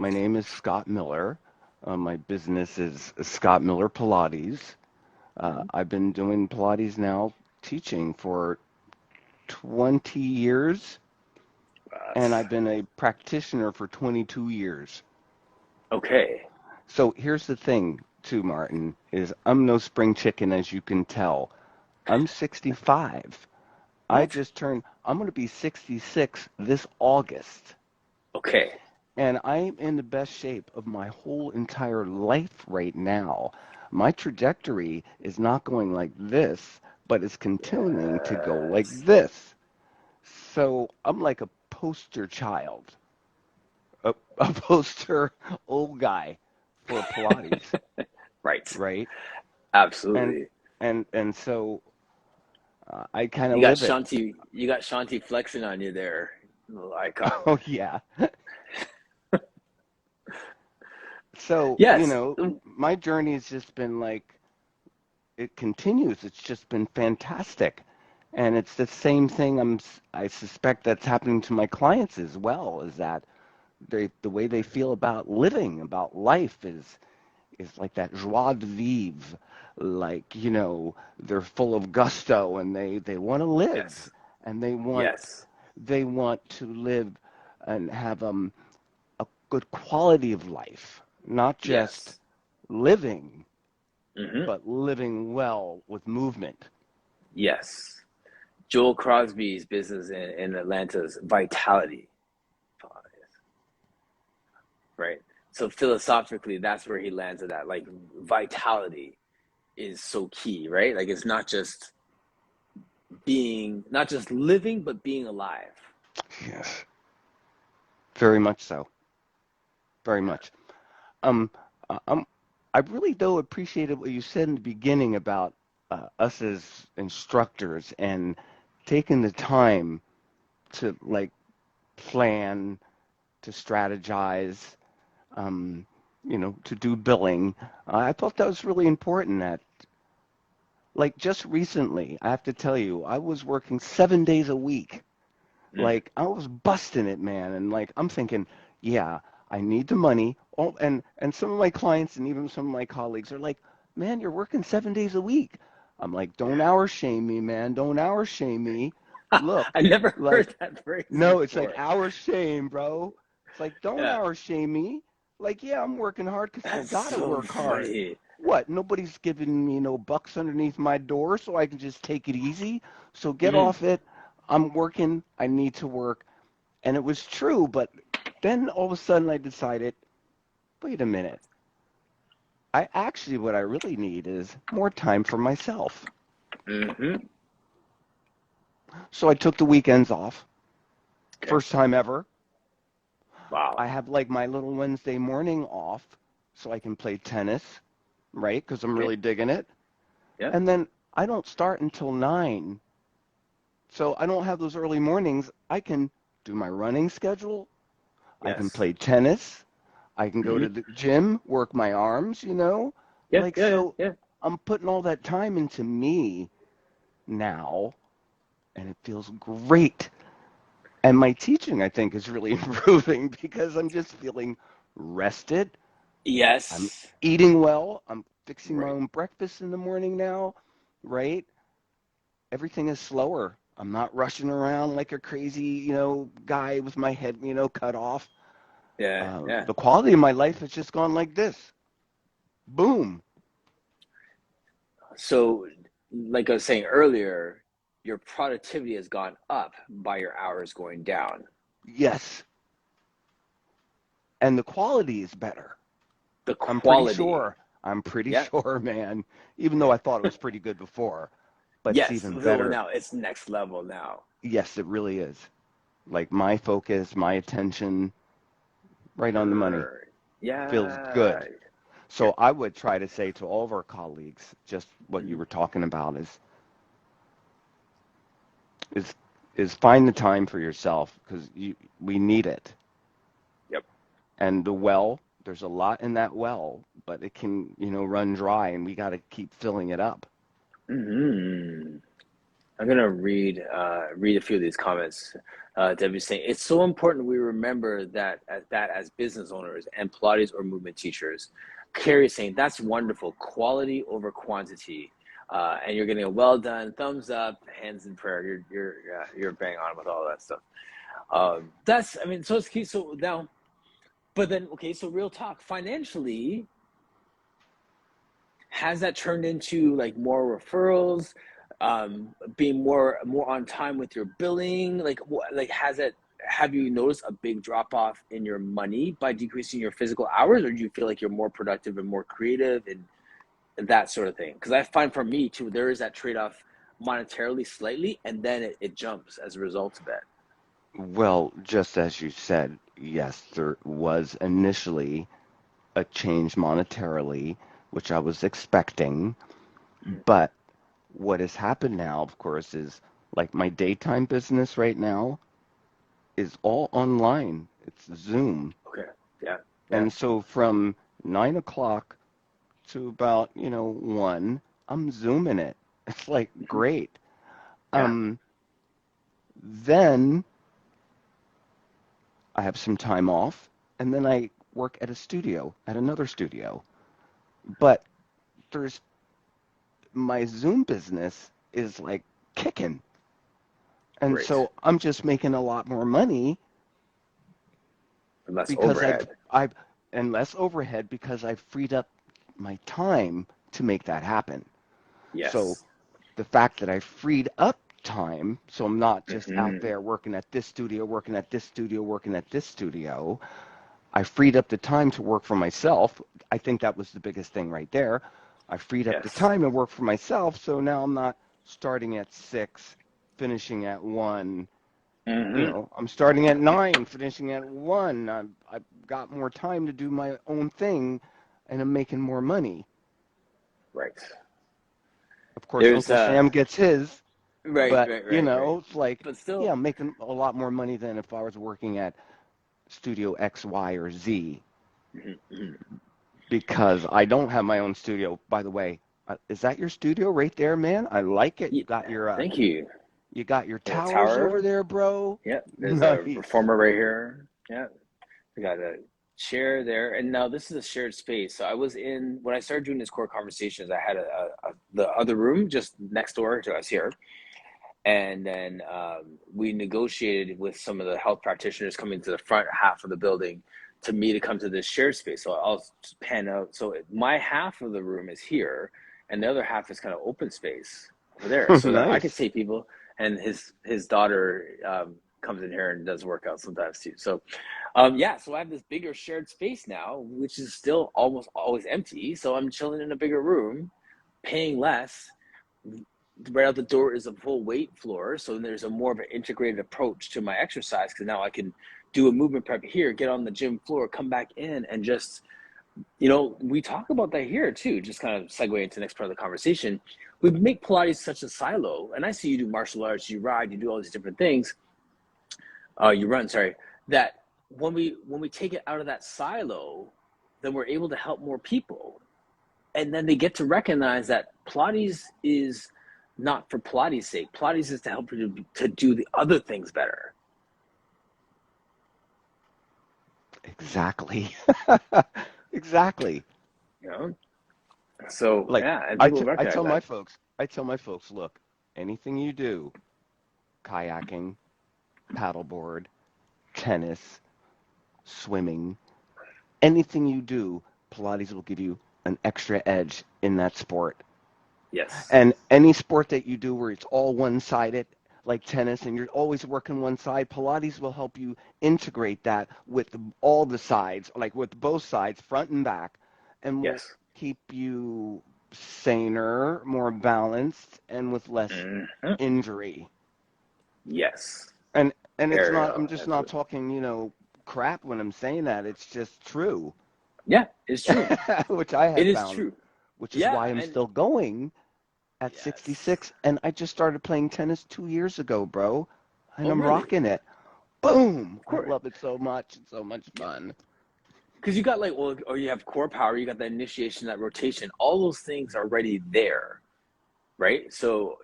my name is Scott Miller. My business is Scott Miller Pilates. Hmm. I've been doing Pilates now, teaching for 20 years, and That's I've been a practitioner for 22 years. okay. So here's the thing, too, Martin, is I'm no spring chicken, as you can tell. I'm 65. What? I'm going to be 66 this August. Okay. And I'm in the best shape of my whole entire life right now. My trajectory is not going like this, but it's continuing to go like Yes. this. So I'm like a poster child, a poster old guy for Pilates, Right. right? And Absolutely. and so I kind of You got live it. Shanti. You got Shanti flexing on you there, little icon. Oh yeah. So, Yes. my journey has just been like it continues. It's just been fantastic. And it's the same thing I suspect that's happening to my clients as well, is that the way they feel about living, about life is like that joie de vivre. Like, they're full of gusto and they want to live Yes. and Yes. they want to live and have a good quality of life, not just Yes. living, Hmm. but living well with movement. Yes. Joel Crosby's business in Atlanta's Vitality, right? So philosophically, that's where he lands at that. Like vitality is so key, right? Like it's not just living, but being alive. Yes, very much so. Very Yeah. much. Um, uh, um, I really though appreciated what you said in the beginning about us as instructors and taking the time to like plan, to strategize, um, to do billing. I thought that was really important. That like just recently, I have to tell you, I was working 7 days a week. Mm. Like I was busting it, man, and like I'm thinking, yeah, I need the money. Oh, and some of my clients and even some of my colleagues are like, man, you're working 7 days a week. I'm like, don't Yeah. hour shame me, man. Don't hour shame me. Look, I never like, heard that phrase no, it's like before. hour shame, bro. It's like, don't Yeah. hour shame me. Like, yeah, I'm working hard because I That's gotta so work hard. funny. What? Nobody's giving me no bucks underneath my door so I can just take it easy. So get Hmm. off it. I'm working. I need to work. And it was true, but then all of a sudden I decided, wait a minute. What I really need is more time for myself. Hmm. So I took the weekends off. Okay. First time ever. Wow. I have like my little Wednesday morning off so I can play tennis, right? Because I'm Okay. really digging it. Yeah. And then I don't start until 9. So I don't have those early mornings. I can do my running schedule. I can Yes. play tennis. I can go Hmm. to the gym, work my arms. Yeah. Like, Yeah. Yeah. so Yeah. I'm putting all that time into me now, and it feels great. And my teaching, I think, is really improving because I'm just feeling rested. I'm Yes. eating well. I'm fixing my Right. own breakfast in the morning now, right? Everything is slower. I'm not rushing around like a crazy guy with my head cut off. Yeah. Yeah. The quality of my life has just gone like this. Boom. So, like I was saying earlier, your productivity has gone up by your hours going down. Yes. And the quality is better. The I'm pretty quality. sure. I'm pretty Yeah. sure, man. Even though I thought it was pretty good before, but it's Yes. even So better. now it's next level now. Yes, it really is. Like my focus, my attention, right on the money. Er, Feels yeah. good. Yeah. So I would try to say to all of our colleagues, just what you Mhm. were talking about is is find the time for yourself because we need it. Yep. And the well, there's a lot in that well, but it can run dry, and we got to keep filling it up. Hmm. I'm gonna read a few of these comments. Debbie's saying it's so important we remember that as business owners and Pilates or movement teachers. Carrie's saying that's wonderful, quality over quantity, and you're getting a well done, thumbs up, hands in prayer. You're bang on with all that stuff. That's I mean, so it's key. So now, but then okay, so real talk, financially, has that turned into like more referrals, being more on time with your billing? Like has it, have you noticed a big drop off in your money by decreasing your physical hours, or do you feel like you're more productive and more creative and that sort of thing? Because I find for me too, there is that trade-off monetarily slightly, and then it jumps as a result of it. Well, just as you said, yes, there was initially a change monetarily, which I was expecting. But what has happened now, of course, is like my daytime business right now is all online. It's Zoom. Okay. Yeah. Yeah. And so from 9 o'clock to about, 1, I'm Zooming it. It's like Hmm. great. Yeah. Um, then I have some time off, and then I work at a studio, at another studio. But there's my Zoom business is like kicking. And Great. so I'm just making a lot more money And less because overhead. I've and less overhead because I've freed up my time to make that happen. So Yes. the fact that I freed up time, so I'm not just out Hmm. there working at this studio, working at this studio, working at this studio. I freed up the time to work for myself. I think that was the biggest thing right there. I freed up the Yes. time to work for myself, so now I'm not starting at 6, finishing at 1. Hmm. I'm starting at 9, finishing at 1. I've got more time to do my own thing, and I'm making more money. Right. Of course, There's Uncle Sam gets his, right, but, right, right, right. it's like, But yeah, still, I'm making a lot more money than if I was working at Studio X, Y, or Z mhm, mhm. because I don't have my own studio. By the way, is that your studio right there, man? I like it. Yeah, thank you. You got your Little towers over tower. there, bro. Yeah, there's a Nice. reformer right here. Yeah, we got a chair there, and now this is a shared space. So I was in when I started doing this core conversations. I had the other room just next door to us here, and then we negotiated with some of the health practitioners coming to the front half of the building to me to come to this shared space. So I'll just pan out. So my half of the room is here, and the other half is kind of open space over there, so that I could Nice. see people. And his daughter comes in here and does workouts sometimes too. So yeah, so I have this bigger shared space now, which is still almost always empty. So I'm chilling in a bigger room, paying less. Right out the door is a full weight floor, so there's a more of an integrated approach to my exercise because now I can do a movement prep here, get on the gym floor, come back in, and just we talk about that here too. Just kind of segue into the next part of the conversation. We make Pilates such a silo, and I see you do martial arts, you ride, you do all these different things. You run, sorry. That when we take it out of that silo, then we're able to help more people, and then they get to recognize that Pilates is not for Pilates' sake. Pilates is to help you to do the other things better. Exactly. Exactly. You know. So Like yeah, and people I recognize tell that. my folks, look, anything you do, kayaking, paddleboard, tennis, swimming, anything you do, Pilates will give you an extra edge in that sport. Yes. And any sport that you do where it's all one-sided, like tennis, and you're always working one side, Pilates will help you integrate that with all the sides, like with both sides, front and back, and will Yes. keep you saner, more balanced, and with less Hmm. injury. Yes. And it's not, I'm Ariel, just not absolutely. talking, crap when I'm saying that. It's just true, Yeah, it's true. which I It have is found, true. which is Yeah, why I'm and still going at yes. 66, and I just started playing tennis 2 years ago, bro, and Oh, I'm really? rocking it. Boom! Of I course. love it so much. It's so much fun. Because you got like, well, or you have core power, you got that initiation, that rotation. All those things are already there. right? So,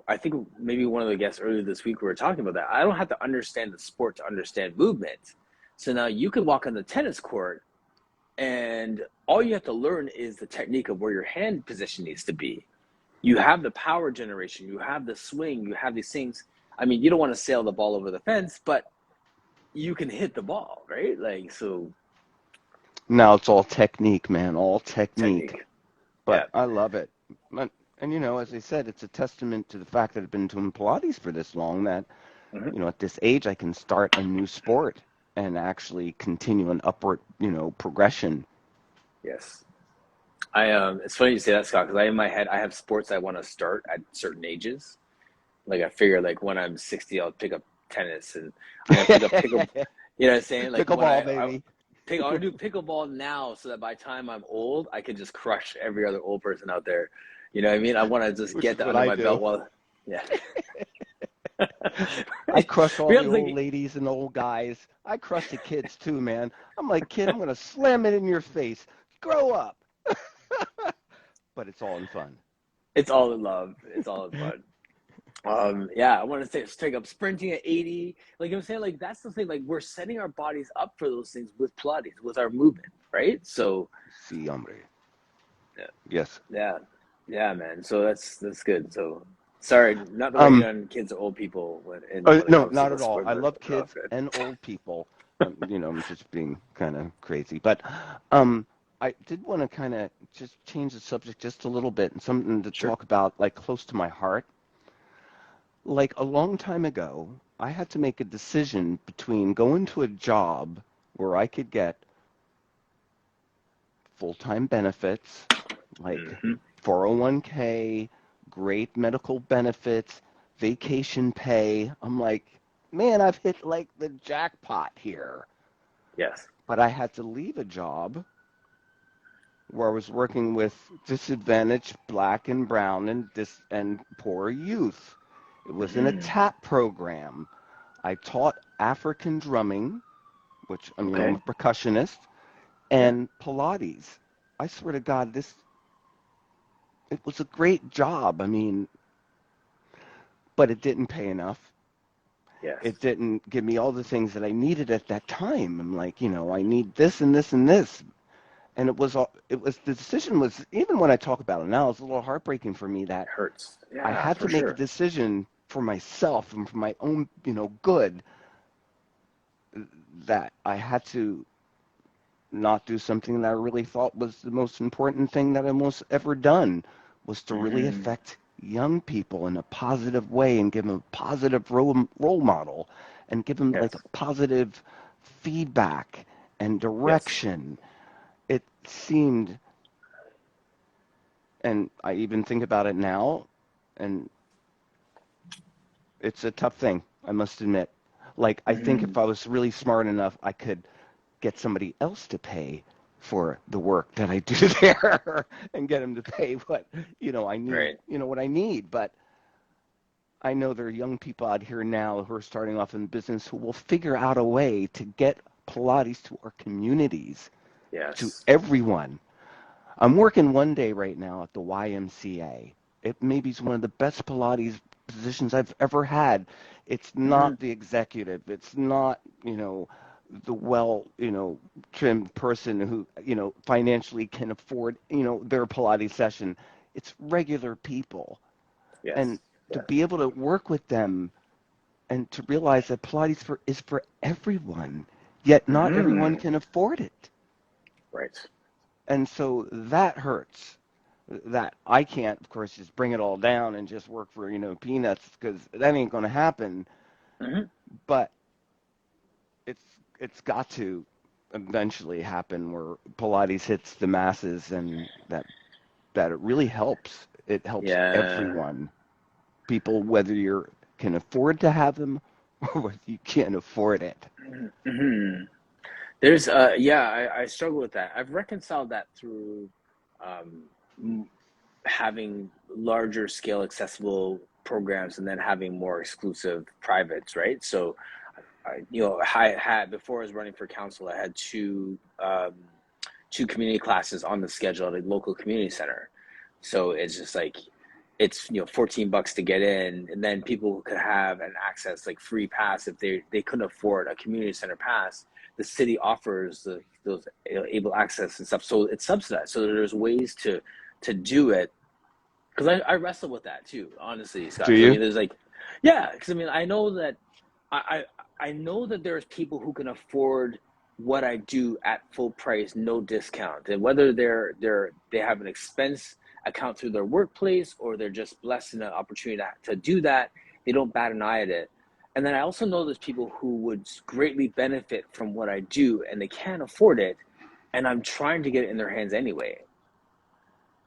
I think maybe one of the guests earlier this week we were talking about that. I don't have to understand the sport to understand movement. So now you could walk on the tennis court and all you have to learn is the technique of where your hand position needs to be. You have the power generation, you have the swing, you have these things. I mean, you don't want to sail the ball over the fence, but you can hit the ball, right? Like, so Now it's all technique, man, all technique. technique. Yeah. But I love it. And as I said, it's a testament to the fact that I've been doing Pilates for this long that, Hmm. at this age I can start a new sport and actually continue an upward, progression. Yes. It's funny you say that, Scott, because in my head I have sports I want to start at certain ages. Like I figure like when I'm 60, I'll pick up tennis and I'm gonna pick up. You know what I'm saying? Like when Pickleball, I baby. I want to do pickleball now so that by the time I'm old, I can just crush every other old person out there. You know what I mean? I want to just Which get is that what under I my belt do. while, yeah. I Right? crush all the Because old like ladies and old guys. I crush the kids too, man. I'm like, kid, I'm gonna slam it in your face. Grow up. But it's all in fun. it's all in love. It's all in fun. Yeah, I want to say take up sprinting at 80. Like I'm saying, like that's the thing. Like we're setting our bodies up for those things with Pilates, with our movement, right? So See, hombre. yeah, Yes. yeah, yeah, man. So that's good. So sorry, not to rain Um, on kids or old people when it no, comes to not the at all. sport, I but love no, kids good. and old people. I'm just being kind of crazy, but I did want to kind of just change the subject just a little bit and something to Sure. talk about, like close to my heart. Like a long time ago, I had to make a decision between going to a job where I could get full-time benefits, like Hmm. 401k, great medical benefits, vacation pay. I'm like, man, I've hit like the jackpot here. Yes. But I had to leave a job where I was working with disadvantaged black and brown and poor youth. It was in a Hmm. TAP program. I taught African drumming, which I'm Okay. a percussionist, Yeah. and Pilates. I swear to God, this it was a great job. I mean, but it didn't pay enough. Yes. It didn't give me all the things that I needed at that time. I'm like, I need this and this and this. And the decision was, even when I talk about it now, it's a little heartbreaking for me that Hurts. I Yeah, had for to make a sure. decision for myself and for my own, good, that I had to not do something that I really thought was the most important thing that I most ever done, was to really Hmm. affect young people in a positive way and give them a positive role model and give them like a Yes. positive feedback and Yes. direction. It seemed, and I even think about it now, and it's a tough thing, I must admit. Like, I think if Hmm. I was really smart enough, I could get somebody else to pay for the work that I do there and get them to pay what, I need, Right. what I need. But I know there are young people out here now who are starting off in business who will figure out a way to get Pilates to our communities, to Yes. everyone. I'm working one day right now at the YMCA. It maybe is one of the best Pilates positions I've ever had. It's Hmm. not the executive. It's not, the well, trimmed person who, financially can afford, their Pilates session. It's regular people. And Yes. to Yes. be able to work with them and to realize that is for everyone, yet not everyone Hmm. can afford it. Right. And so that hurts. That I can't, of course, just bring it all down and just work for, peanuts, because that ain't going to happen. Hmm. But it's it's got to eventually happen where Pilates hits the masses, and that it really helps. It helps Yeah. everyone. People, whether you can afford to have them or whether you can't afford it. Hmm. There's yeah, I struggle with that. I've reconciled that through um m- having larger scale accessible programs and then having more exclusive privates, right? So I had before I was running for council, I had two community classes on the schedule at a local community center. So it's just like, it's, you know, $14 to get in, and then people could have an access like free pass if they couldn't afford a community center pass. The city offers those, you know, able access and stuff, so it's subsidized. So there's ways to do it, because I wrestle with that too, honestly, Scott. Do Because I you? mean, there's like, yeah, because I mean, I know that I know that there's people who can afford what I do at full price, no discount, and whether they have an expense account through their workplace or they're just blessed in an opportunity to do that, they don't bat an eye at it. And then I also know there's people who would greatly benefit from what I do and they can't afford it, and I'm trying to get it in their hands anyway.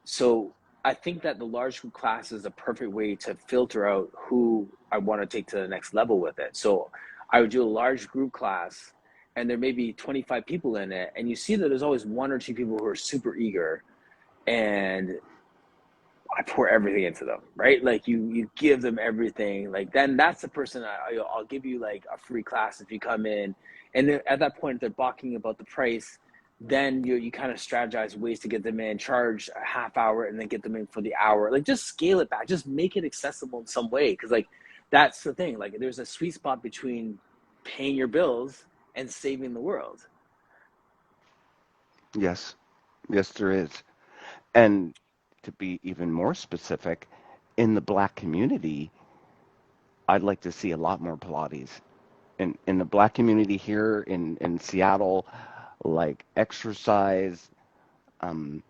So I think that the large group class is a perfect way to filter out who I want to take to the next level with it. So I would do a large group class, and there may be 25 people in it, and you see that there's always one or two people who are super eager, and I pour everything into them, right? Like you give them everything. Like then that's the person I'll give you like a free class if you come in, and then at that point they're balking about the price. Then you kind of strategize ways to get them in, charge a half hour, and then get them in for the hour. Like just scale it back, just make it accessible in some way, because like that's the thing. Like there's a sweet spot between paying your bills and saving the world. Yes. Yes, there is. And to be even more specific, in the Black community, I'd like to see a lot more Pilates. In the Black community here in Seattle, like exercise, um,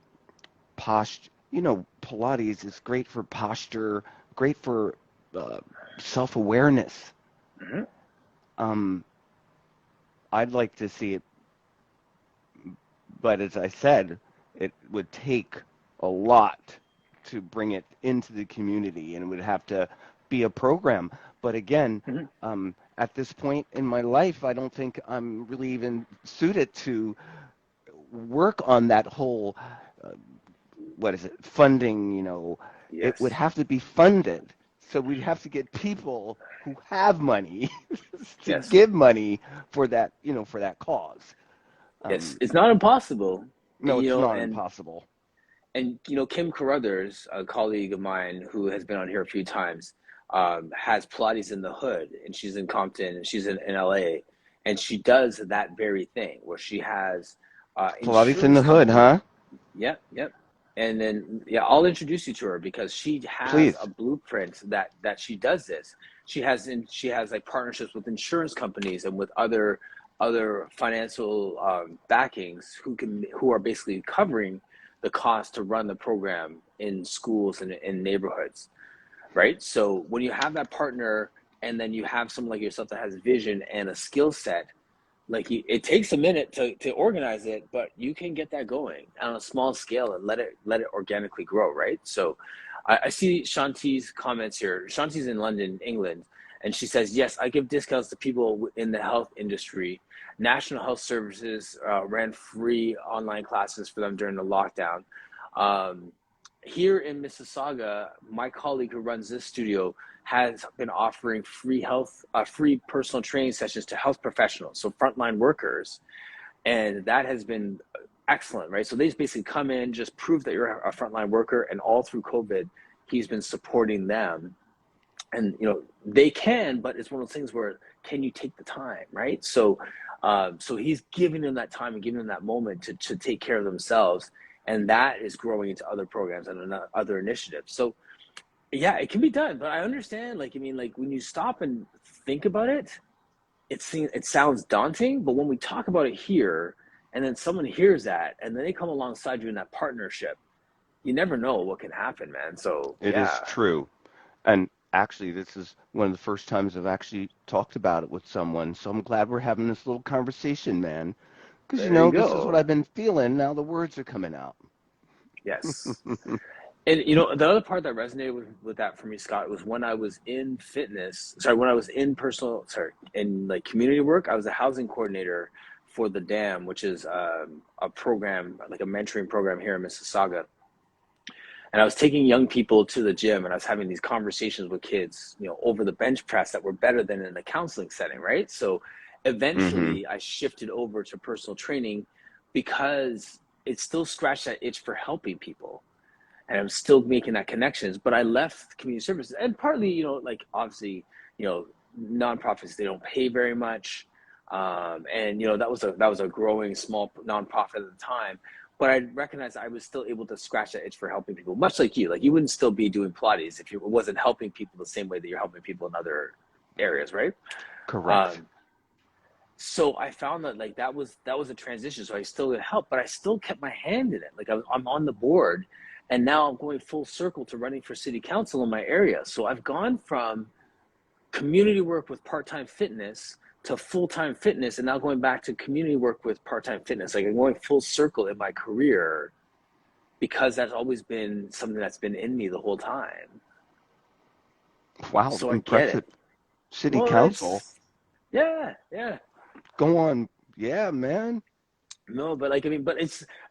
Pilates is great for posture, great for uh, self-awareness. Mm-hmm. Um, I'd like to see it, but as I said, it would take a lot to bring it into the community, and it would have to be a program. But again, Mm-hmm. at this point in my life, I don't think I'm really even suited to work on that whole, uh, what is it, funding, it would Yes. have to be funded. So we'd have to get people who have money to Yes. give money for that cause. Yes. Um, It's not impossible, no, you it's know, not and impossible. Kim Carruthers, a colleague of mine who has been on here a few times, has Pilates in the Hood, and she's in Compton, and she's in LA, and she does that very thing where she has Pilates in insurance the hood, company. huh? Yep, yep. And then yeah, I'll introduce you to her because she has a Please. blueprint that she does this. She has like partnerships with insurance companies and with other financial backings who are basically covering the cost to run the program in schools and in neighborhoods, right? So when you have that partner and then you have someone like yourself that has vision and a skill set, like it takes a minute to organize it, but you can get that going on a small scale and let it organically grow, right? So I see Shanti's comments here. Shanti's in London, England, and she says, yes, I give discounts to people in the health industry. National Health Services ran free online classes for them during the lockdown. Um, Here in Mississauga, my colleague who runs this studio has been offering free personal training sessions to health professionals, so frontline workers, and that has been excellent, right? So they just basically come in, just prove that you're a frontline worker, and all through COVID, he's been supporting them. And they can, but it's one of those things where can you take the time, right? So he's giving them that time and giving them that moment to take care of themselves, and that is growing into other programs and other initiatives. So yeah, it can be done, but I understand. Like, I mean, like when you stop and think about it, it sounds daunting. But when we talk about it here, and then someone hears that, and then they come alongside you in that partnership, you never know what can happen, man. So It is yeah, true. And actually, this is one of the first times I've actually talked about it with someone. So I'm glad we're having this little conversation, man. Because, there you this is what go. I've been feeling. Now the words are coming out. Yes. And the other part that resonated with that for me, Scott, was when I was in when I was in in like community work. I was a housing coordinator for the Dam, which is a program, like a mentoring program here in Mississauga. And I was taking young people to the gym, and I was having these conversations with kids, over the bench press that were better than in a counseling setting, right? So Mm-hmm. eventually I shifted over to personal training because it still scratched that itch for helping people. and I'm still making that connections. But I left community services, and partly, like obviously, you know, nonprofits, they don't pay very much, and that was a growing small nonprofit at the time. But I recognized I was still able to scratch that itch for helping people, much like you. Like you wouldn't still be doing Pilates if you wasn't helping people the same way that you're helping people in other areas, right? Correct. Um, so I found that like that was a transition. So I still did help, but I still kept my hand in it. Like I'm on the board, and now I'm going full circle to running for city council in my area. So I've gone from community work with part-time fitness to full-time fitness, and now going back to community work with part-time fitness. Like I'm going full circle in my career because that's always been something that's been in me the whole time. Wow, So I get impressive. it. City Well, council. yeah, yeah. Go on. Yeah, man. No, but like I mean,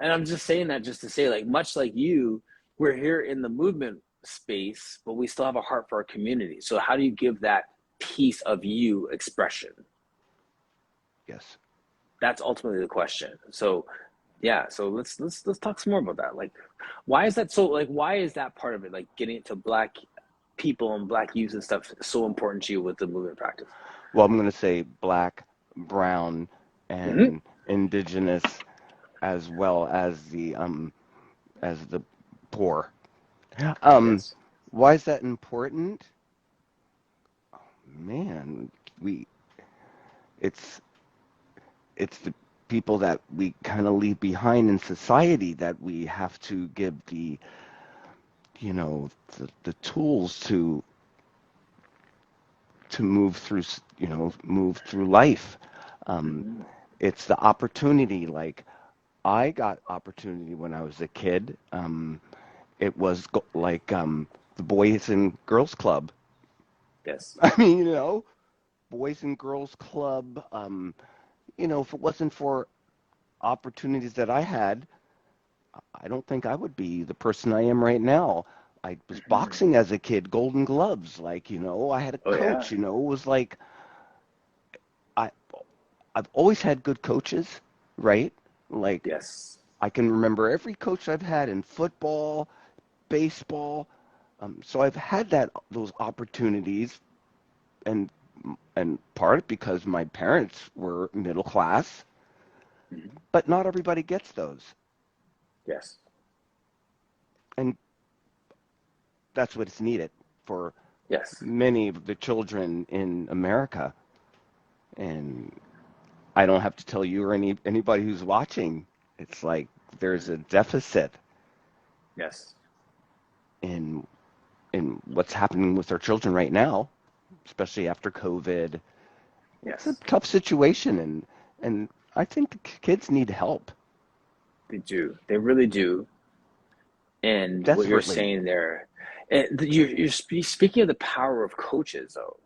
and I'm just saying that just to say, like, much like you, we're here in the movement space, but we still have a heart for our community. So how do you give that piece of you expression? Yes. That's ultimately the question. So yeah, so let's talk some more about that. Like, why is that so? Like, why is that part of it? Like, getting it to Black people and Black youth and stuff so important to you with the movement practice? Well, I'm going to say black, brown, Mm-hmm. and indigenous, as well as the poor. Um, Yes. why is that important? Man, we it's it's the people that we kind of leave behind in society that we have to give the tools to move through, move through life. Um, Mm-hmm. it's the opportunity. Like I got opportunity when I was a kid. It was like the Boys and Girls Club. Yes. I mean, Boys and Girls Club. If it wasn't for opportunities that I had, I don't think I would be the person I am right now. I was Mm-hmm. boxing as a kid, Golden Gloves. Like, I had a Oh yeah. coach. It was like I I've always had good coaches, right? Like Yes. I can remember every coach I've had in football, baseball. So I've had those opportunities, and and part because my parents were middle class, Mm-hmm. but not everybody gets those, Yes. and that's what's needed for Yes. many of the children in America. And I don't have to tell you or anybody who's watching. It's like there's a deficit Yes. in what's happening with our children right now, especially after COVID. It's a Yes. tough situation, and I think the kids need help They do. They really do. And what you're desperately. saying there, and you're speaking of the power of coaches, though,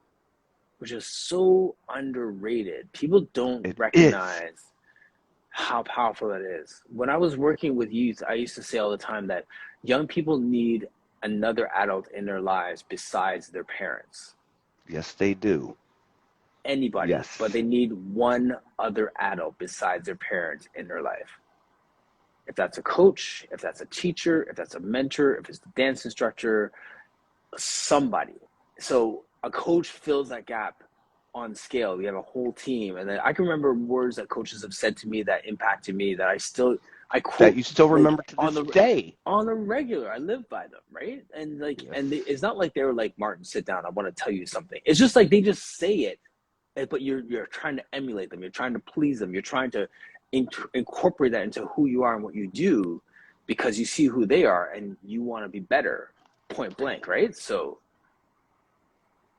which is so underrated. People don't It is. recognize how powerful that is. When I was working with youth, I used to say all the time that young people need another adult in their lives besides their parents. Yes, they do. Anybody, but Yes. they need one other adult besides their parents in their life. If that's a coach, if that's a teacher, if that's a mentor, if it's the dance instructor, somebody. So a coach fills that gap on scale. We have a whole team, and then I can remember words that coaches have said to me that impacted me that I That quote you still like remember to this day. on the regular. I live by them, right? And Yes. it's not like they were like, Martin, sit down. I want to tell you something. It's just like they just say it, but you're trying to emulate them. You're trying to please them. You're trying to incorporate that into who you are and what you do because you see who they are and you want to be better. Point blank, right? So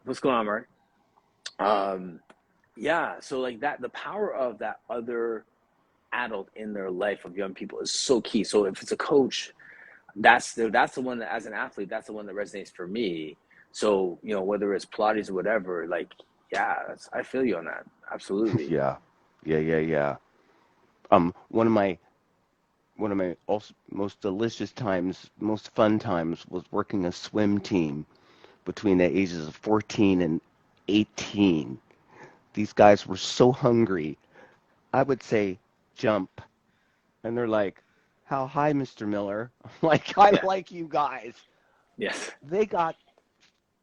what's going on, Mark? Um, yeah, so like that, the power of that other adult in their life of young people is so key. So if it's a coach, that's the one that, as an athlete, that's the one that resonates for me. So whether it's Pilates or whatever, like yeah, I feel you on that. Absolutely. Yeah. Yeah, yeah, yeah. One of my also most delicious times, most fun times was working a swim team between the ages of 14 and 18. These guys were so hungry. I would say jump, and they're like, how, hi, Mr. Miller. Like, I Yeah. like you guys. Yes. They got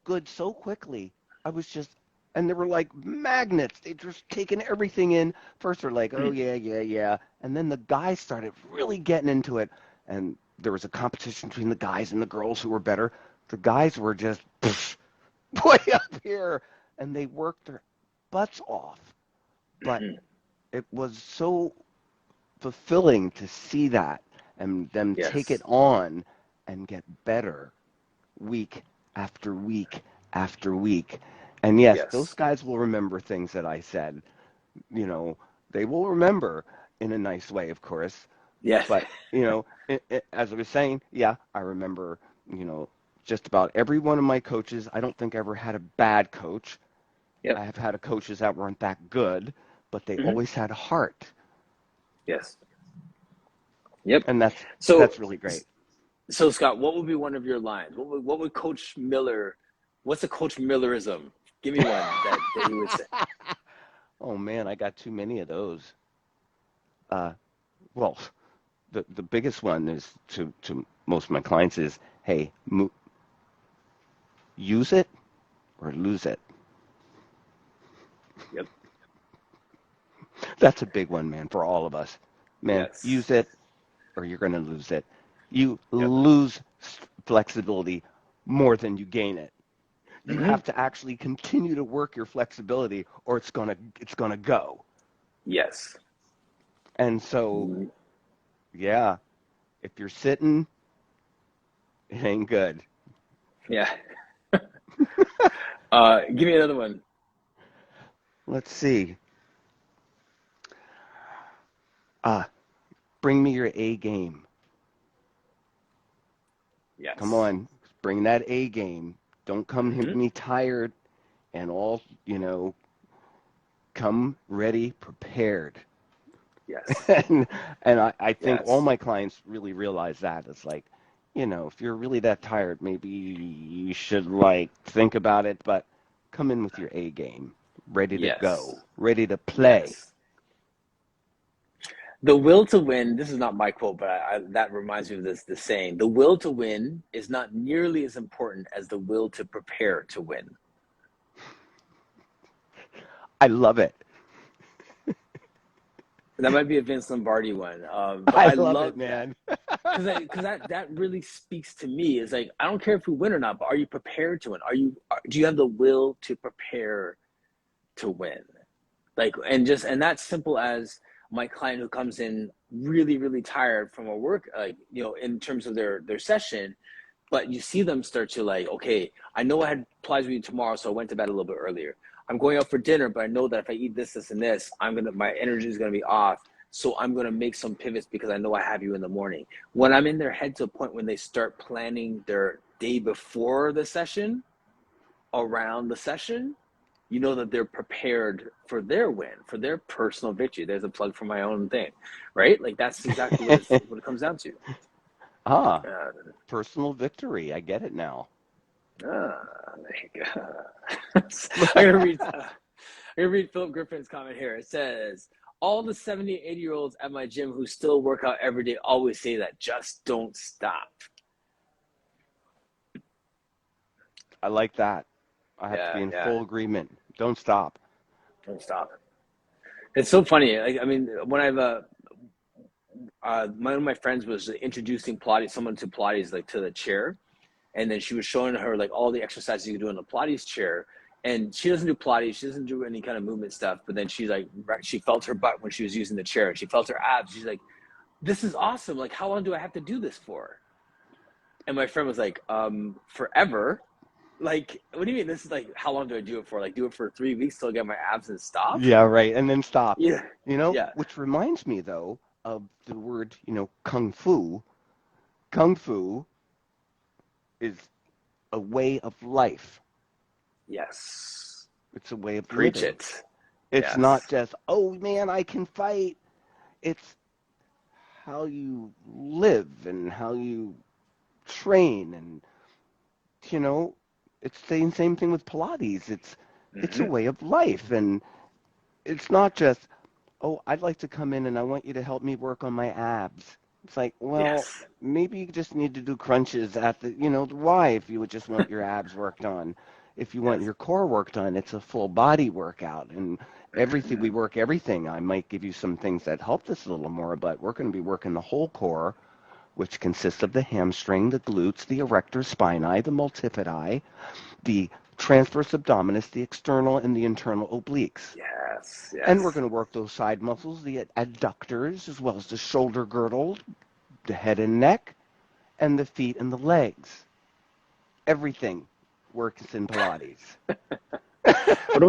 good so quickly. I was just, and they were like magnets. They just taking everything in. First, they're like, oh, Mm. yeah, yeah, yeah. And then the guys started really getting into it. And there was a competition between the guys and the girls who were better. The guys were just pff, way up here, and they worked their butts off. But Mhm. it was so fulfilling to see that and them take it Yes. on and get better week after week after week. And yes, those Yes. guys will remember things that I said. You know, they will remember in a nice way, of course. Yes. But, as I was saying, yeah, I remember, you know, just about every one of my coaches. I don't think I ever had a bad coach. Yep. I have had coaches that weren't that good, but they Hmm. always had heart. Yes. Yep. And So, that's really great. so Scott, what would be one of your lines? What would Coach Miller? What's a Coach Millerism? Give me one that he would say. Oh man, I got too many of those. Uh, well, the biggest one is to most of my clients is, hey, use it or lose it. Yep. That's a big one, man, for all of us. Man, Yes. use it or you're going to lose it. You Yep. lose flexibility more than you gain it. You Hmm. have to actually continue to work your flexibility or it's going to go. Yes. And so, Mm. yeah, if you're sitting, it ain't good. Yeah. Give me another one. Let's see. Ah, bring me your A game. Come Yes. on, bring that A game. Don't come Hmm. me tired and all, come ready, prepared. Yes. and I think all Yes. my clients really realize that. It's like, if you're really that tired, maybe you should like think about it, but come in with your A game, ready to Yes. go, ready to play. Yes. The will to win, this is not my quote, but that reminds me of this saying. The will to win is not nearly as important as the will to prepare to win. I love it. That might be a Vince Lombardi one, but I I love it, love that man. because that really speaks to me. Is like I don't care if we win or not, but are you prepared to win? Do you have the will to prepare to win? Like and that's simple as my client who comes in really tired from a work, like in terms of their session, but you see them start to like, okay, I know I had Pilates with you tomorrow, so I went to bed a little bit earlier. I'm going out for dinner, but I know that if I eat this and this, my energy is gonna be off. So I'm gonna make some pivots because I know I have you in the morning. When I'm in their head to a point when they start planning their day before the session, around the session, you know that they're prepared for their win, for their personal victory. There's a plug for my own thing, right? Like that's exactly what it comes down to. Ah, Uh, personal victory. I get it now. there you go. I'm gonna read Philip Griffin's comment here. It says, all the 70, 80-year-olds at my gym who still work out every day always say that. Just don't stop. I like that. I have to be Yeah, in yeah. full agreement. Don't stop. Don't stop. It's so funny. Like, I mean, when I've one of my friends was introducing Pilates, someone to Pilates, like to the chair, and then she was showing her like all the exercises you can do in the Pilates chair. And she doesn't do Pilates, she doesn't do any kind of movement stuff. But then she felt her butt when she was using the chair, and she felt her abs. She's like, "This is awesome! Like, how long do I have to do this for?" And my friend was like, "Forever." Like, what do you mean? This is like, how long do I do it for? Like, do it for 3 weeks till I get my abs and stop? Yeah, right. And then stop. Yeah, yeah. Which reminds me though of the word, kung fu. Kung fu is a way of life. Yes. It's a way of Preach living. it. It's not Yes. just, oh man, I can fight. It's how you live and how you train and you know, it's the same thing with Pilates. It's a Hmm. way of life and it's not just, oh, I'd like to come in and I want you to help me work on my abs. It's like, well, Yes. maybe you just need to do crunches at the Y if you would just want your abs worked on. If you want Yes. your core worked on, it's a full body workout. And everything, we work everything. I might give you some things that help this a little more, but we're going to be working the whole core, which consists of the hamstring, the glutes, the erector spinae, the multifidi, the transverse abdominis, the external and the internal obliques. Yes. And we're Yes. going to work those side muscles, the adductors, as well as the shoulder girdle, the head and neck, and the feet and the legs. Everything works in Pilates. What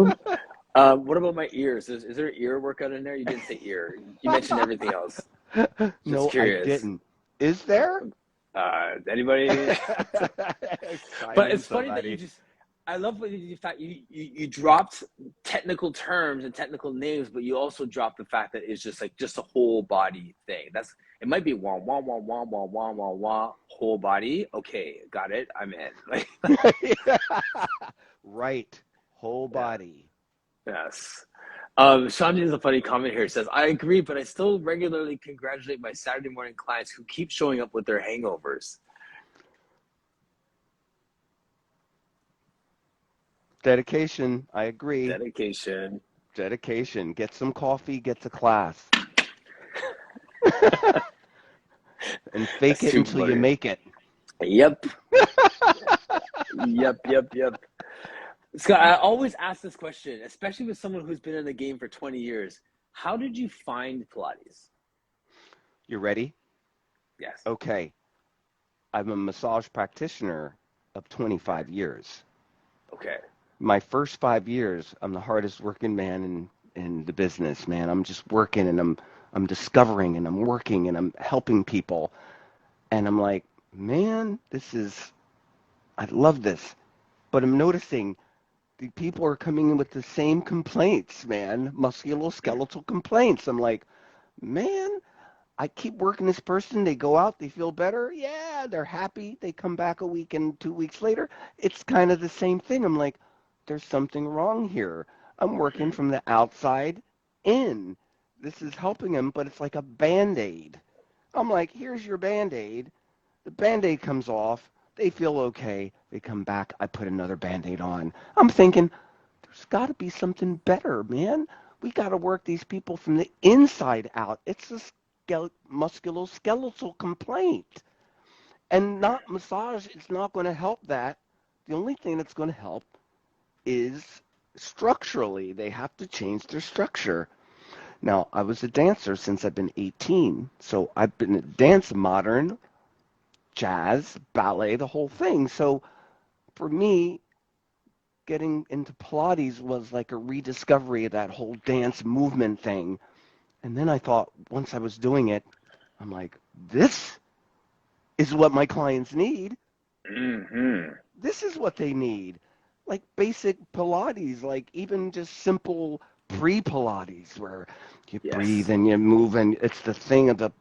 what about my ears? Is there an ear workout in there? You didn't say ear. You mentioned everything else. Just No, I curious. didn't. Is there? Anybody? Chime But in, it's funny that somebody. I love what you fact you dropped technical terms and technical names, but you also dropped the fact that it's just like just a whole body thing. That's it might be wah wah wah wah wah wah wah wah whole body. Okay, got it. I'm in. Like Right. Whole yeah, body. yes. Shanji has a funny comment here. It says, I agree, but I still regularly congratulate my Saturday morning clients who keep showing up with their hangovers. Dedication. I agree. Dedication. Dedication. Get some coffee, get to class. And fake That's it too until you funny. make it. Yep. Yep. Yep. Yep. Scott, I always ask this question, especially with someone who's been in the game for 20 years. How did you find Pilates? You ready? Yes. Okay. I'm a massage practitioner of Okay. 25 years. Okay. My first 5 years, I'm the hardest working man in the business, man. I'm just working and I'm discovering and I'm working and I'm helping people. And I'm like, man, I love this. But I'm noticing the people are coming in with the same complaints, man, musculoskeletal complaints. I'm like, man, I keep working this person. They go out, they feel better. Yeah, they're happy. They come back a week and 2 weeks later. It's kind of the same thing. I'm like, there's something wrong here. I'm working Mm-hmm. from the outside in. This is helping them, but it's like a band-aid. I'm like, here's your band-aid. The band-aid comes off. They feel okay. They come back. I put another band-aid on. I'm thinking, there's got to be something better, man. We got to work these people from the inside out. It's a musculoskeletal complaint. And not massage, it's not going to help that. The only thing that's going to help is structurally. They have to change their structure. Now, I was a dancer since I've been 18, so I've been a dance modern, jazz, ballet, the whole thing. So for me, getting into Pilates was like a rediscovery of that whole dance movement thing. And then I thought, once I was doing it, I'm like, this is what my clients need. Mm-hmm. This is what they need. Like basic Pilates, like even just simple pre-Pilates where you breathe Yes. and you move and it's the thing of the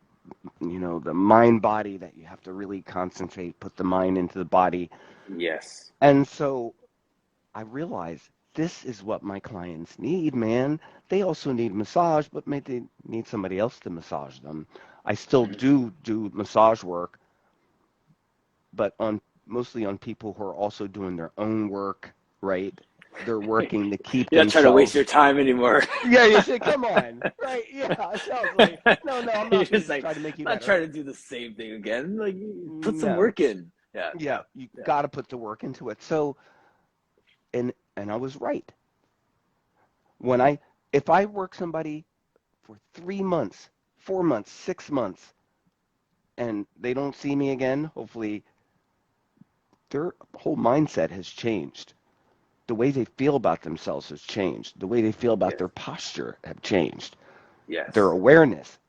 mind body that you have to really concentrate, put the mind into the body. Yes. And so I realize this is what my clients need, man. They also need massage, but maybe they need somebody else to massage them. I still do massage work, but on mostly on people who are also doing their own work, right? They're working to keep You're not trying to waste your themselves. time anymore. Yeah, you say, come on, right? Yeah, so I was like, no, no, I'm You're not going to just just like, try to make you I'm not better. trying to do the same thing again. Like, put some No, work in. Yeah, yeah, yeah, you yeah. got to put the work into it. So, and I was right. When I if I work somebody for 3 months, 4 months, 6 months, and they don't see me again, hopefully their whole mindset has changed. The way they feel about themselves has changed. The way they feel about Yes, their posture have changed. Their yes. awareness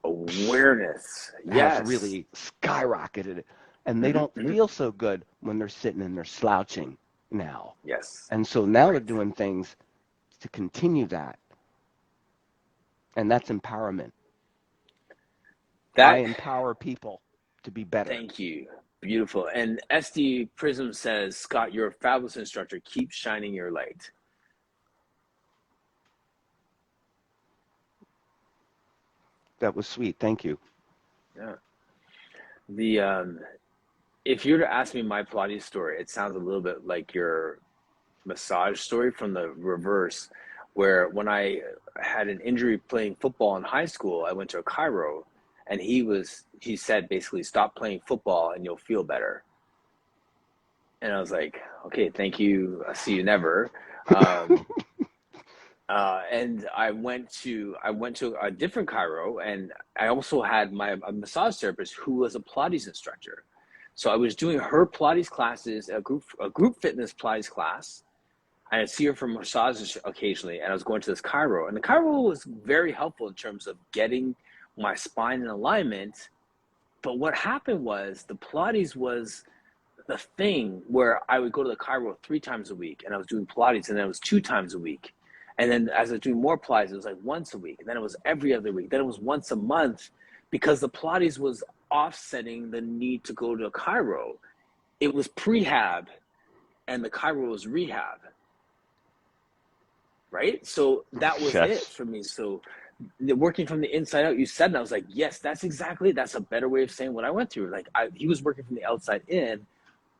Awareness. has Yes. really skyrocketed, and they Hmm. don't Hmm. feel so good when they're sitting and they're slouching now. Yes. And so now they're Right. doing things to continue that, and that's empowerment. I That. empower people to be better. Thank you. Beautiful. And SD Prism says, Scott, you're a fabulous instructor. Keep shining your light. That was sweet. Thank you. Yeah. The if you were to ask me my Pilates story, it sounds a little bit like your massage story from the reverse, where when I had an injury playing football in high school, I went to a chiro, and he said basically stop playing football and you'll feel better. And I was like, okay, thank you. I'll see you never. Um, and I went to a different chiro, and I also had my a massage therapist who was a Pilates instructor. So I was doing her Pilates classes, a group fitness Pilates class. I see her for massages occasionally, and I was going to this chiro, and the chiro was very helpful in terms of getting my spine in alignment. But what happened was the Pilates was the thing where I would go to the chiro 3 times a week, and I was doing Pilates, and then it was 2 times a week. And then as I was doing more Pilates, it was like once a week, and then it was every other week, then it was once a month, because the Pilates was offsetting the need to go to a chiro. It was prehab, and the chiro was rehab, right? So that was it Yes. for me. So working from the inside out, you said, and I was like, yes, that's exactly it. That's a better way of saying what I went through. Like he was working from the outside in.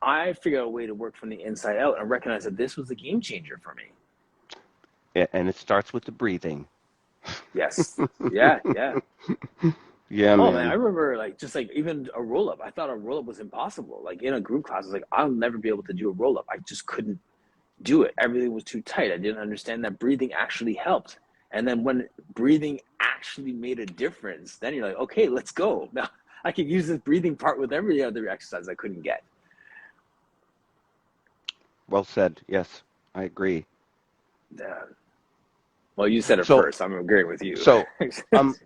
I figured out a way to work from the inside out and recognize that this was a game changer for me. And it starts with the breathing. Yes. Yeah. Yeah. Yeah, Oh man, I man. remember like just like even a roll up. I thought a roll up was impossible. Like in a group class, I was like, I'll never be able to do a roll up. I just couldn't do it. Everything was too tight. I didn't understand that breathing actually helped. And then when breathing actually made a difference, then you're like, okay, let's go. Now I can use this breathing part with every other exercise I couldn't get. Well said. Yes, I agree. Uh, well, you said it So, first. I'm agreeing with you. so, um,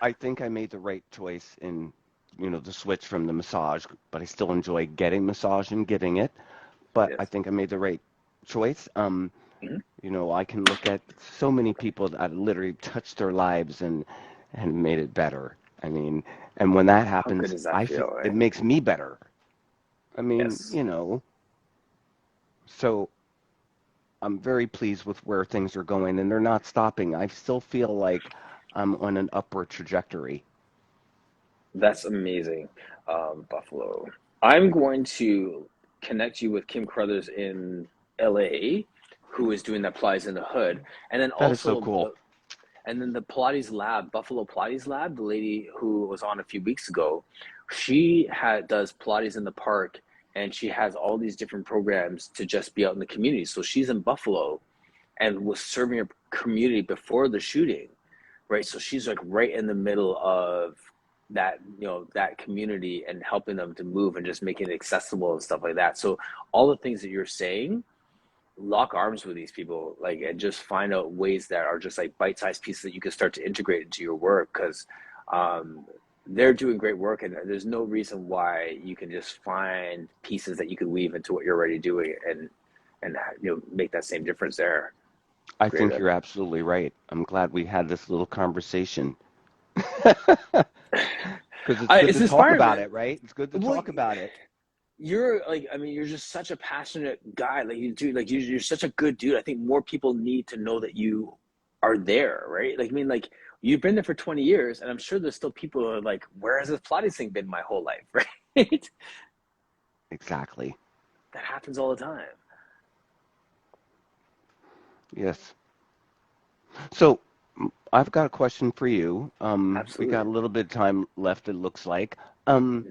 I think I made the right choice in, the switch from the massage, but I still enjoy getting massage and giving it. But I Yes. think I made the right choice. Mhm. I can look at so many people that literally touched their lives and made it better. I mean, and when that How good happens, does that feel, it right? makes me better. I mean, Yes. so I'm very pleased with where things are going, and they're not stopping. I still feel like I'm on an upward trajectory. That's amazing, Buffalo. I'm going to connect you with Kim Crothers in LA, who is doing that Pilates in the Hood, and then That is so also cool. the Pilates Lab, Buffalo Pilates Lab. The lady who was on a few weeks ago, she does Pilates in the park, and she has all these different programs to just be out in the community. So she's in Buffalo and was serving her community before the shooting, right? So she's like right in the middle of that community and helping them to move and just making it accessible and stuff like that. So all the things that you're saying, lock arms with these people, like, and just find out ways that are just like bite-sized pieces that you can start to integrate into your work, because um, they're doing great work, and there's no reason why you can just find pieces that you could weave into what you're already doing, and make that same difference there. I Great. think you're absolutely right. I'm glad we had this little conversation because it's good It's to talk inspiring, about man. it, right? It's good to Well, talk about it. you're like, I mean, you're just such a passionate guy. Like you do, like you're such a good dude. I think more people need to know that you are there, right? Like, I mean, like you've been there for 20 years, and I'm sure there's still people who are like, where has this Pilates thing been my whole life, right? Exactly. That happens all the time. Yes. So I've got a question for you. We got Absolutely. a little bit of time left, it looks like. Um,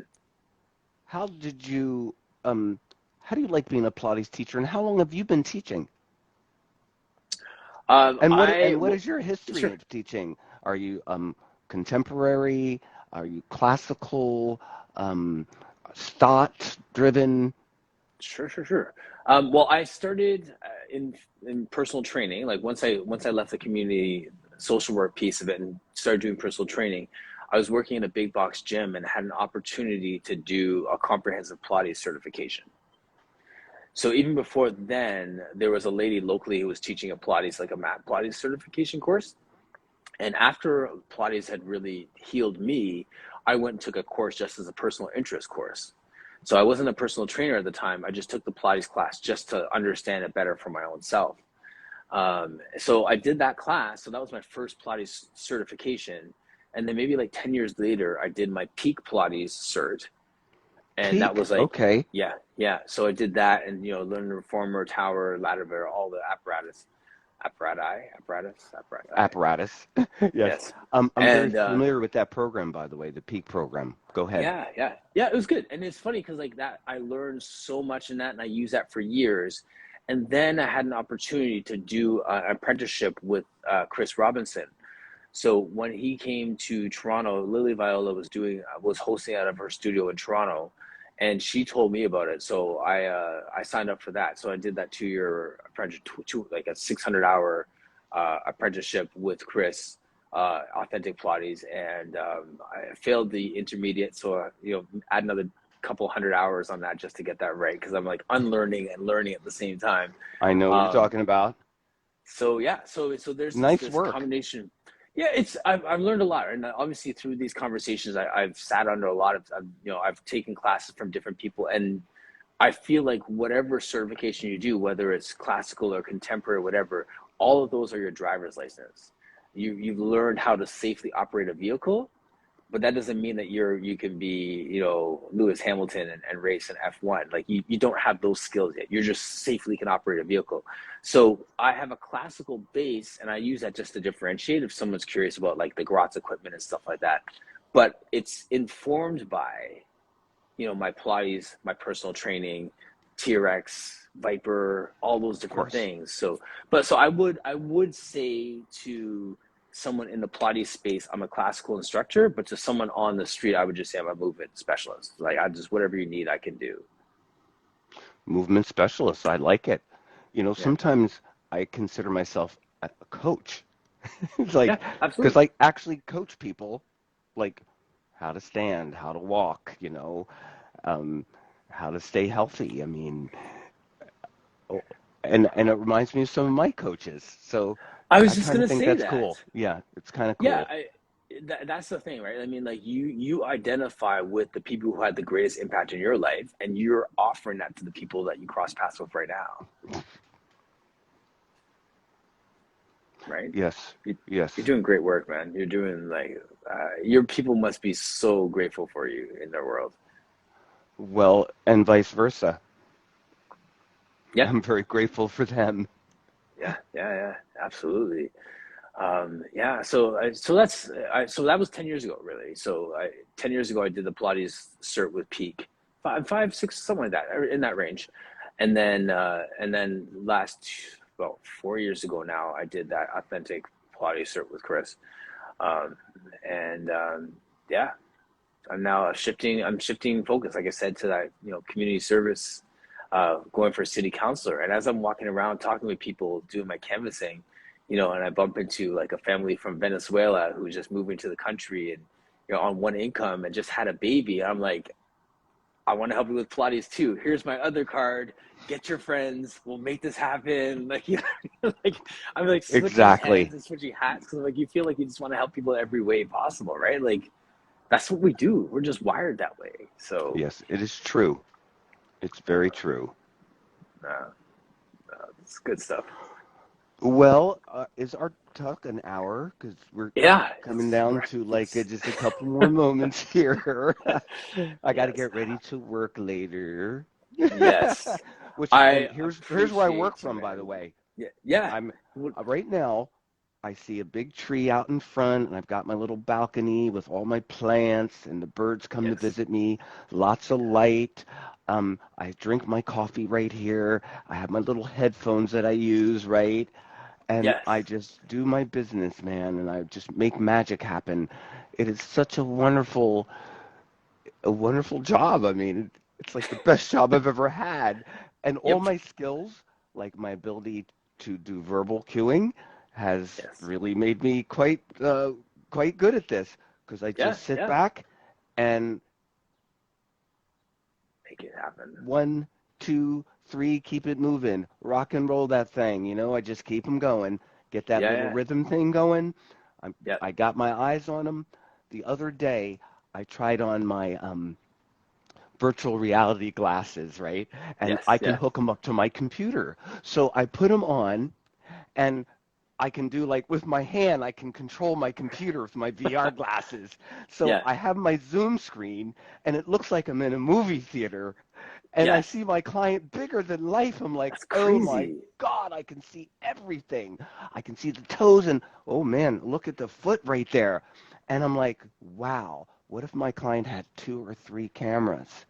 how did you, um, how do you like being a Pilates teacher, and how long have you been teaching? I What well, is your history sure. of teaching? Are you contemporary? Are you classical? Um, Stott driven? Sure. Well, I started in personal training. Like once I left the community social work piece of it and started doing personal training, I was working in a big box gym and had an opportunity to do a comprehensive Pilates certification. So even before then, there was a lady locally who was teaching a Pilates, like a mat Pilates certification course. And after Pilates had really healed me, I went and took a course just as a personal interest course. So I wasn't a personal trainer at the time. I just took the Pilates class just to understand it better for my own self. So I did that class. So that was my first Pilates certification. And then maybe like 10 years later, I did my peak Pilates cert. And that Peak. was like, Okay. yeah, yeah. So I did that and, learned the reformer, tower, ladder bear, all the apparatus. Apparatus. Yes. Yes. I'm very And familiar with that program, by the way, the Peak program. Go ahead. yeah, it was good. And it's funny because like that, I learned so much in that and I used that for years. And then I had an opportunity to do an apprenticeship with Chris Robinson. So when he came to Toronto, Lily Viola was hosting out of her studio in Toronto, and she told me about it. So I signed up for that. So I did that 2 year apprenticeship, like a 600 hour apprenticeship with Chris, Authentic Pilates, and I failed the intermediate. So add another couple hundred hours on that just to get that right because I'm like unlearning and learning at the same time. I know what you're Um, talking about. so yeah, so there's this Nice this work. combination. Yeah, I've learned a lot, and obviously through these conversations, I've sat under a lot of I've taken classes from different people, and I feel like whatever certification you do, whether it's classical or contemporary, or whatever, all of those are your driver's license. You've learned how to safely operate a vehicle, but that doesn't mean that you can be Lewis Hamilton and race an F1. Like you don't have those skills yet. You're just safely can operate a vehicle. So I have a classical base and I use that just to differentiate if someone's curious about like the Grotz equipment and stuff like that. But it's informed by my Pilates, my personal training, TRX, Viper, all those Of different course. things. So I would say to someone in the Pilates space, I'm a classical instructor, but to someone on the street, I would just say I'm a movement specialist. Like I just whatever you need, I can do. Movement specialist. I like it. Yeah, Sometimes I consider myself a coach. It's yeah, like, because absolutely. I actually coach people, like how to stand, how to walk, um, how to stay healthy. I mean, oh, and it reminds me of some of my coaches. So I was I just kind of gonna think say that's that. cool. Yeah, it's kind of Yeah, cool. that's the thing, right? I mean, like you identify with the people who had the greatest impact in your life, and you're offering that to the people that you cross paths with right now, right? Yes, You, you're yes. doing great work, man. You're doing like your people must be so grateful for you in their world. Well, and vice versa. Yeah, I'm very grateful for them. yeah, absolutely. Yeah, so that was 10 years ago, really. 10 years ago, I did the Pilates cert with Peak, five, six, something like that, or in that range, and then last about 4 years ago now, I did that Authentic Pilates cert with Chris, um, and yeah, I'm shifting focus, like I said, to that community service, going for city councilor. And as I'm walking around talking with people, doing my canvassing, and I bump into like a family from Venezuela who's just moving to the country and on one income and just had a baby. I'm like, I want to help you with Pilates too. Here's my other card. Get your friends. We'll make this happen. Like like I'm like switching hands Exactly. and switching hats because like you feel like you just want to help people every way possible, right? Like that's what we do. We're just wired that way. So, Yes, it is true. It's very true. uh, it's good stuff. Well, is our talk an hour? Because we're Yeah, coming down right. to like just a couple more moments here. I got to Yes, get ready to work later. yes. Which, and I here's where I work appreciate you, from, by the man. way. Yeah, yeah. I'm Well, right now. I see a big tree out in front, and I've got my little balcony with all my plants, and the birds come to yes, visit me. Lots of light. I drink my coffee right here. I have my little headphones that I use, right? And yes. I just do my business, man, and I just make magic happen. It is such a wonderful job. I mean, it's like the best job I've ever had. And all Yep. my skills, like my ability to do verbal cueing, has Yes. really made me quite good at this because I Yeah, just sit yeah. back and Make it happen. 1, 2, 3, keep it moving, rock and roll that thing. I just keep them going, get that Yeah, little yeah, rhythm thing going. yeah. I got my eyes on them. The other day, I tried on my virtual reality glasses, right? And Yes, I can yeah. hook them up to my computer. So I put them on, and I can do like with my hand, I can control my computer with my VR glasses. So Yeah, I have my Zoom screen and it looks like I'm in a movie theater and I yes, see my client bigger than life. I'm like, that's oh my crazy. God, I can see everything. I can see the toes and oh man, look at the foot right there. And I'm like, wow, what if my client had 2 or 3 cameras?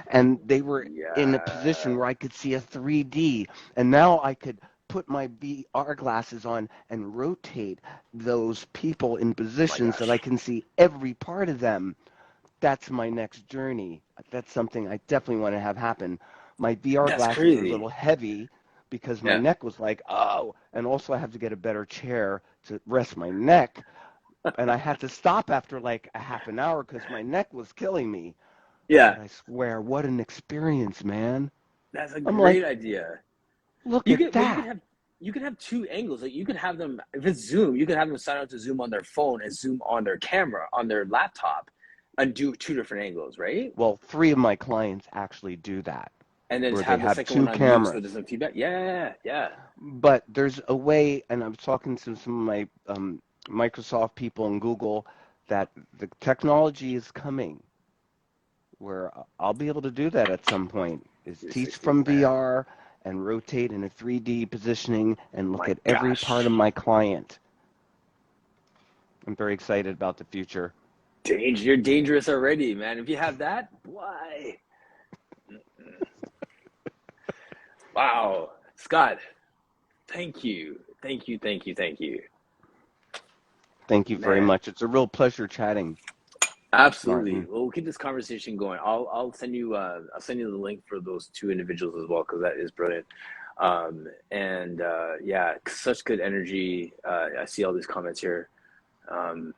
And they were in a position Yeah. where I could see a 3D, and now I could put my VR glasses on and rotate those people in Oh my positions that I gosh. can see every part of them. That's my next journey. That's something I definitely want to have happen. My VR That's glasses are a crazy. little heavy because my Yeah. neck was like, oh, and also I have to get a better chair to rest my neck. And I had to stop after like a half an hour because my neck was killing me. Yeah. But I swear, what an experience, man. That's a I'm like, great idea. look You at could, well, that. you could have two angles. Like you could have them, if it's Zoom, you could have them sign up to Zoom on their phone and Zoom on their camera on their laptop, and do two different angles, right? Well, 3 of my clients actually do that, And then where they have the have second one two on mute so it cameras. doesn't feedback. Yeah, yeah. But there's a way, and I was talking to some of my Microsoft people and Google, that the technology is coming where I'll be able to do that at some point, is teach 360, from man. VR and rotate in a 3D positioning and look My at every part of gosh. my client. I'm very excited about the future. You're dangerous already, man. If you have that, why? Wow. Scott, thank you. Thank you, thank you, thank you. Thank you very Man, much. It's a real pleasure chatting, absolutely. Martin. Well, we'll keep this conversation going. I'll send you the link for those two individuals as well because that is brilliant. And yeah, such good energy. I see all these comments here. Um,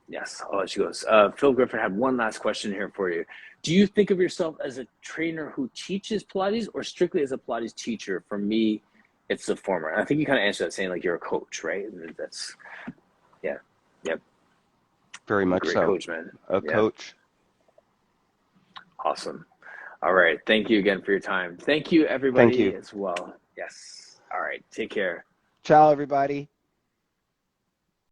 yes, I'll let you go. Phil Griffin had one last question here for you. Do you think of yourself as a trainer who teaches Pilates or strictly as a Pilates teacher? For me, it's the former. And I think you kind of answered that saying like you're a coach, right? And that's yeah, yep. Very much Great so. coach, man. A Yeah, coach. awesome. All right. Thank you again for your time. Thank you, Thank everybody, you. as well. Yes. All right. Take care. Ciao, everybody.